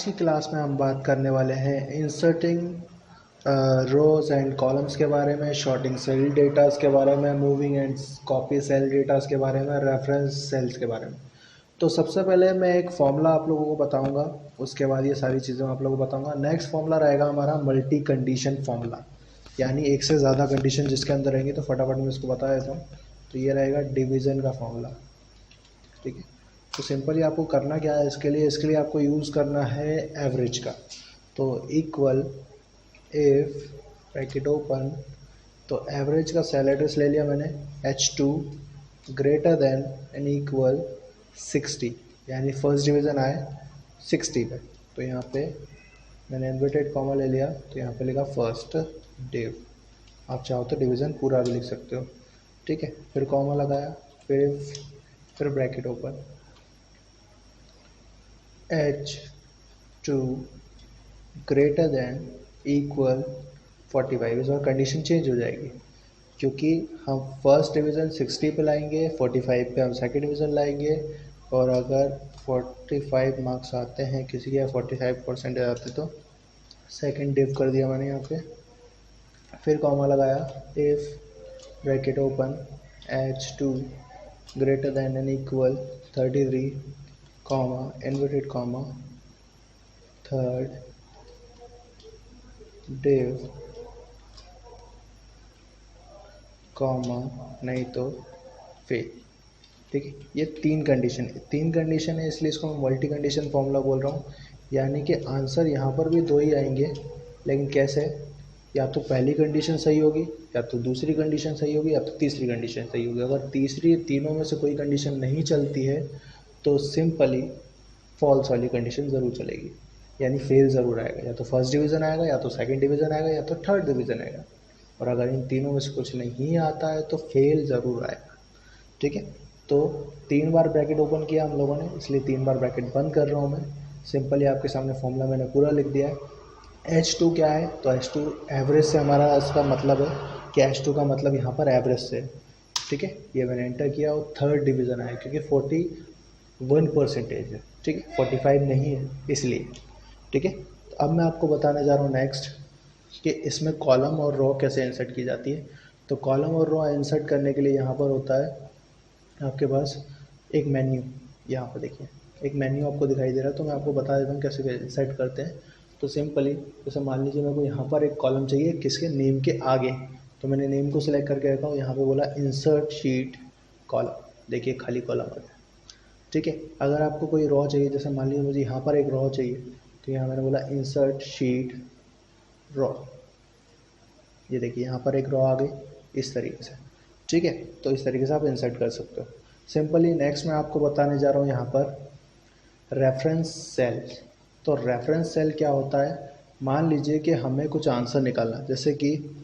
आज की क्लास में हम बात करने वाले हैं इंसर्टिंग रोज एंड कॉलम्स के बारे में, शॉर्टिंग सेल डेटास के बारे में, moving and copy cell datas के बारे में, रेफरेंस सेल्स के बारे में। तो सबसे पहले मैं एक फॉर्मूला आप लोगों को बताऊंगा, उसके बाद ये सारी चीज़ें आप लोगों को बताऊंगा। नेक्स्ट फॉर्मूला रहेगा हमारा मल्टी कंडीशन फॉर्मूला, यानी एक से ज़्यादा कंडीशन जिसके अंदर रहेंगी। तो फटाफट मैं इसको बता देता हूँ। तो ये रहेगा डिवीज़न का फॉर्मूला, ठीक है। तो सिंपली आपको करना क्या है, इसके लिए आपको यूज़ करना है एवरेज का। तो इक्वल इफ ब्रैकेट ओपन, तो एवरेज का सेल एड्रेस ले लिया मैंने, H2 greater than and equal 60, यानी फर्स्ट डिवीज़न आए 60 पे। तो यहाँ पे मैंने इन्वर्टेड कॉमा ले लिया, तो यहाँ पे लिखा फर्स्ट डिव। आप चाहो तो डिवीज़न पूरा भी लिख सकते हो, ठीक है। फिर कॉमा लगाया, फिर bracket open, H2 greater than equal 45। इस बार कंडीशन चेंज हो जाएगी, क्योंकि हम फर्स्ट डिवीज़न 60 पे लाएंगे, 45 पे हम सेकंड डिवीज़न लाएंगे। और अगर 45 मार्क्स आते हैं किसी के, 45% आते तो सेकंड डिव कर दिया मैंने यहाँ पे। फिर कॉमा लगाया, if bracket open H2 greater than and equal 33 comma inverted comma third div comma नहीं तो फेल, ठीक है। ये तीन कंडीशन है, इसलिए इसको मैं मल्टी कंडीशन फॉर्मूला बोल रहा हूँ। यानी कि आंसर यहाँ पर भी दो ही आएंगे, लेकिन कैसे, या तो पहली कंडीशन सही होगी, या तो दूसरी कंडीशन सही होगी, या तो तीसरी कंडीशन सही होगी। अगर तीसरी तीनों में से कोई कंडीशन नहीं चलती है तो सिंपली फॉल्स वाली कंडीशन ज़रूर चलेगी, यानी फेल ज़रूर आएगा। या तो फर्स्ट डिवीज़न आएगा, या तो सेकंड डिवीज़न आएगा, या तो थर्ड डिवीज़न आएगा। और अगर इन तीनों में से कुछ नहीं आता है तो फेल ज़रूर आएगा, ठीक है। तो 3 बार ब्रैकेट ओपन किया हम लोगों ने, इसलिए 3 बार ब्रैकेट बंद कर रहा हूँ मैं। सिंपली आपके सामने फॉर्मूला मैंने पूरा लिख दिया है। H2 क्या है, तो H2 एवरेज से हमारा इसका मतलब है कि H2 का मतलब यहाँ पर एवरेज से, ठीक है। ये मैंने एंटर किया और थर्ड डिवीज़न आया, क्योंकि 41% है, ठीक है, 45 नहीं है इसलिए, ठीक है। तो अब मैं आपको बताने जा रहा हूँ नेक्स्ट कि इसमें कॉलम और रो कैसे इंसर्ट की जाती है। तो कॉलम और रो इंसर्ट करने के लिए यहाँ पर होता है आपके पास एक मेन्यू। यहाँ पर देखिए एक मेन्यू आपको दिखाई दे रहा है, तो मैं आपको बता देता हूँ कैसे इंसर्ट करते हैं। तो सिंपली जैसे मान लीजिए मेरे को यहाँ पर एक कॉलम चाहिए किसके, नेम के आगे। तो मैंने नेम को सिलेक्ट करके रखा हूँ, यहाँ पे बोला इंसर्ट शीट कॉलम, देखिए खाली कॉलम आ गया, ठीक है। अगर आपको कोई रॉ चाहिए, जैसे मान लीजिए मुझे यहाँ पर एक रॉ चाहिए, तो यहाँ मैंने बोला इंसर्ट शीट रॉ, ये देखिए यहाँ पर एक रॉ आ गई इस तरीके से, ठीक है। तो इस तरीके से आप इंसर्ट कर सकते हो सिंपली। नेक्स्ट मैं आपको बताने जा रहा हूँ यहाँ पर रेफरेंस सेल। तो रेफरेंस सेल क्या होता है, मान लीजिए कि हमें कुछ आंसर निकालना, जैसे कि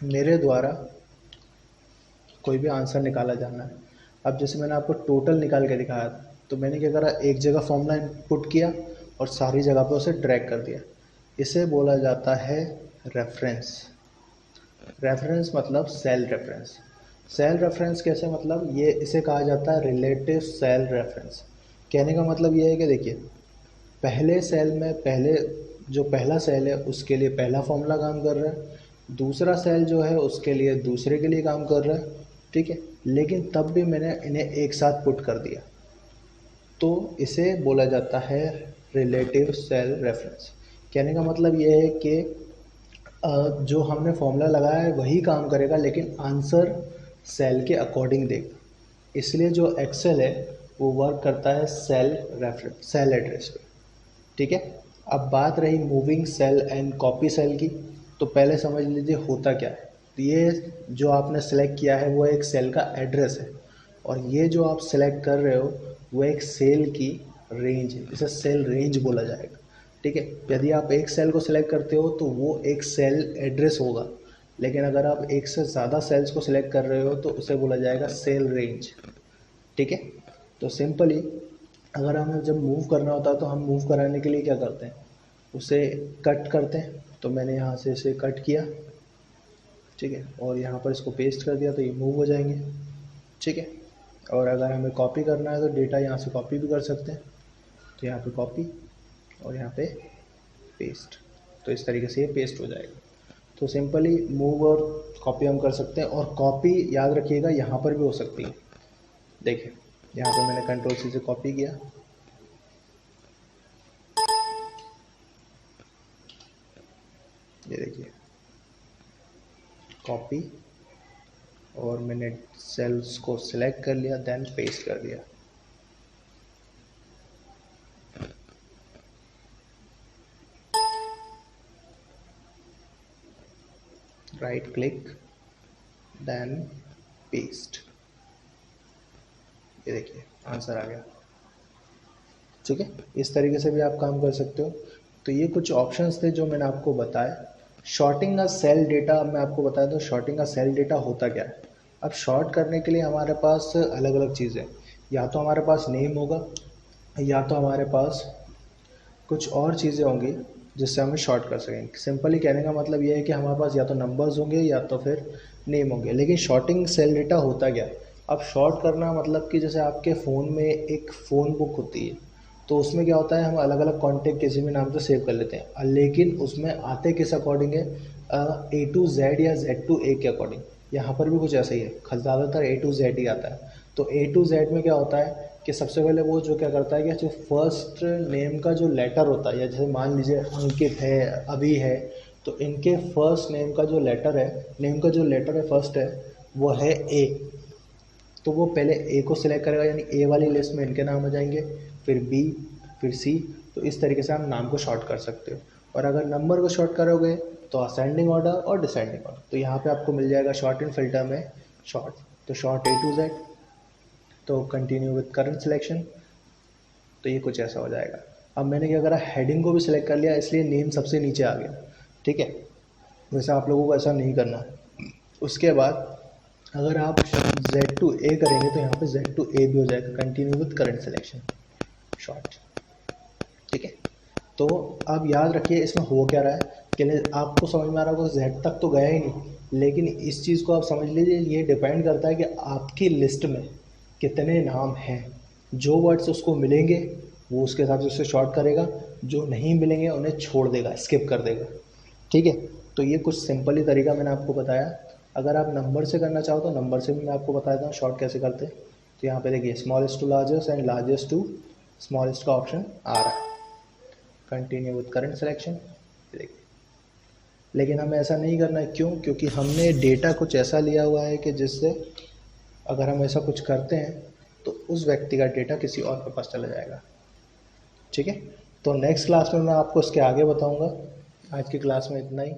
मेरे द्वारा कोई भी आंसर निकाला जाना है। अब जैसे मैंने आपको टोटल निकाल के दिखाया था, तो मैंने क्या करा, एक जगह फॉर्मूला इनपुट किया और सारी जगह पे उसे ड्रैग कर दिया। इसे बोला जाता है रेफरेंस। रेफरेंस मतलब सेल रेफरेंस। सेल रेफरेंस कैसे, मतलब ये इसे कहा जाता है रिलेटिव सेल रेफरेंस। कहने का मतलब ये है कि देखिए पहले सेल में जो पहला सेल है उसके लिए पहला फॉर्मूला काम कर रहा है, दूसरा सेल जो है उसके लिए दूसरे के लिए काम कर रहा है, ठीक है। लेकिन तब भी मैंने इन्हें एक साथ पुट कर दिया, तो इसे बोला जाता है रिलेटिव सेल रेफरेंस। कहने का मतलब ये है कि जो हमने फॉर्मूला लगाया है वही काम करेगा, लेकिन आंसर सेल के अकॉर्डिंग देगा। इसलिए जो एक्सेल है वो वर्क करता है सेल एड्रेस पे, ठीक है। अब बात रही moving cell and copy cell की, तो पहले समझ लीजिए होता क्या है। तो ये जो आपने सेलेक्ट किया है वो एक सेल का एड्रेस है, और ये जो आप सेलेक्ट कर रहे हो वो एक सेल की रेंज है, इसे सेल रेंज बोला जाएगा, ठीक है। यदि आप एक सेल को सिलेक्ट करते हो तो वो एक सेल एड्रेस होगा, लेकिन अगर आप एक से ज़्यादा सेल्स को सिलेक्ट कर रहे हो तो उसे बोला जाएगा सेल रेंज, ठीक है। तो सिंपली अगर हमें जब मूव करना होता है तो हम मूव कराने के लिए क्या करते हैं, उसे कट करते हैं। तो मैंने यहाँ से इसे कट किया, ठीक है, और यहाँ पर इसको पेस्ट कर दिया, तो ये मूव हो जाएंगे, ठीक है। और अगर हमें कॉपी करना है तो डेटा यहाँ से कॉपी भी कर सकते हैं, तो यहाँ पे कॉपी, और यहाँ पे पेस्ट। तो इस तरीके से ये पेस्ट हो जाएगा। तो सिंपली मूव और कॉपी हम कर सकते हैं, और कॉपी याद रखिएगा यहाँ पर भी हो सकती है। देखिए यहाँ पे मैंने कंट्रोल सी से कॉपी किया, ये देखिए कॉपी, और मैंने सेल्स को सिलेक्ट कर लिया, देन पेस्ट कर दिया। राइट क्लिक, देन पेस्ट, ये देखिए आंसर आ गया। ठीक है, इस तरीके से भी आप काम कर सकते हो। तो ये कुछ ऑप्शंस थे जो मैंने आपको बताया। शॉर्टिंग अ सेल डेटा, मैं आपको बताया था शॉर्टिंग अ सेल डेटा होता क्या है। अब शॉर्ट करने के लिए हमारे पास अलग अलग चीज़ें, या तो हमारे पास नेम होगा, या तो हमारे पास कुछ और चीज़ें होंगी जिससे हमें शॉर्ट कर सकेंगे। सिंपली कहने का मतलब ये है कि हमारे पास या तो नंबर्स होंगे या तो फिर नेम होंगे। लेकिन शॉर्टिंग सेल डेटा होता क्या है? अब शॉर्ट करना मतलब कि जैसे आपके फ़ोन में एक फ़ोन बुक होती है, तो उसमें क्या होता है, हम अलग अलग कॉन्टैक्ट किसी भी नाम से सेव कर लेते हैं, लेकिन उसमें आते किस अकॉर्डिंग है, ए टू जेड या जेड टू ए के अकॉर्डिंग। यहाँ पर भी कुछ ऐसा ही है, ज़्यादातर ए टू जेड ही आता है। तो ए टू जेड में क्या होता है कि सबसे पहले वो जो क्या करता है कि जो फर्स्ट नेम का जो लेटर होता है, या जैसे मान लीजिए अंकित है, अभी है, तो इनके फर्स्ट नेम का जो लेटर है, नेम का जो लेटर है फर्स्ट है, वो है ए। तो वो पहले ए को सिलेक्ट करेगा, यानी ए वाली लिस्ट में इनके नाम आ जाएंगे, फिर बी, फिर सी। तो इस तरीके से आप नाम को शॉर्ट कर सकते हो। और अगर नंबर को शॉर्ट करोगे तो असेंडिंग ऑर्डर और डिसेंडिंग ऑर्डर। तो यहाँ पे आपको मिल जाएगा शॉर्ट इन फिल्टर में शॉर्ट, तो शॉर्ट ए टू जेड, तो कंटिन्यू विद करंट सिलेक्शन। तो ये कुछ ऐसा हो जाएगा। अब मैंने क्या करा, हेडिंग को भी सिलेक्ट कर लिया, इसलिए नेम सबसे नीचे आ गया। ठीक है, वैसे आप लोगों को ऐसा नहीं करना है। उसके बाद अगर आप Z टू A करेंगे तो यहाँ पे Z टू A भी हो जाएगा, continue with current selection short. ठीक है, तो आप याद रखिए इसमें हो क्या रहा है कि आपको समझ में आ रहा होगा Z तक तो गया ही नहीं, लेकिन इस चीज़ को आप समझ लीजिए, ये डिपेंड करता है कि आपकी लिस्ट में कितने नाम हैं। जो वर्ड्स उसको मिलेंगे वो उसके हिसाब से उससे शॉर्ट करेगा, जो नहीं मिलेंगे उन्हें छोड़ देगा, स्किप कर देगा। ठीक है, तो ये कुछ सिंपल ही तरीका मैंने आपको बताया। अगर आप नंबर से करना चाहो तो नंबर से भी मैं आपको बताता हूँ शॉर्ट कैसे करते हैं। तो यहाँ पे देखिए smallest to largest and largest to smallest का ऑप्शन आ रहा है, कंटिन्यू विद करंट सिलेक्शन। देखिए, लेकिन हमें ऐसा नहीं करना है, क्यों? क्योंकि हमने डेटा कुछ ऐसा लिया हुआ है कि जिससे अगर हम ऐसा कुछ करते हैं तो उस व्यक्ति का डेटा किसी और के पास चला जाएगा। ठीक है, तो नेक्स्ट क्लास में मैं आपको इसके आगे बताऊंगा। आज की क्लास में इतना ही।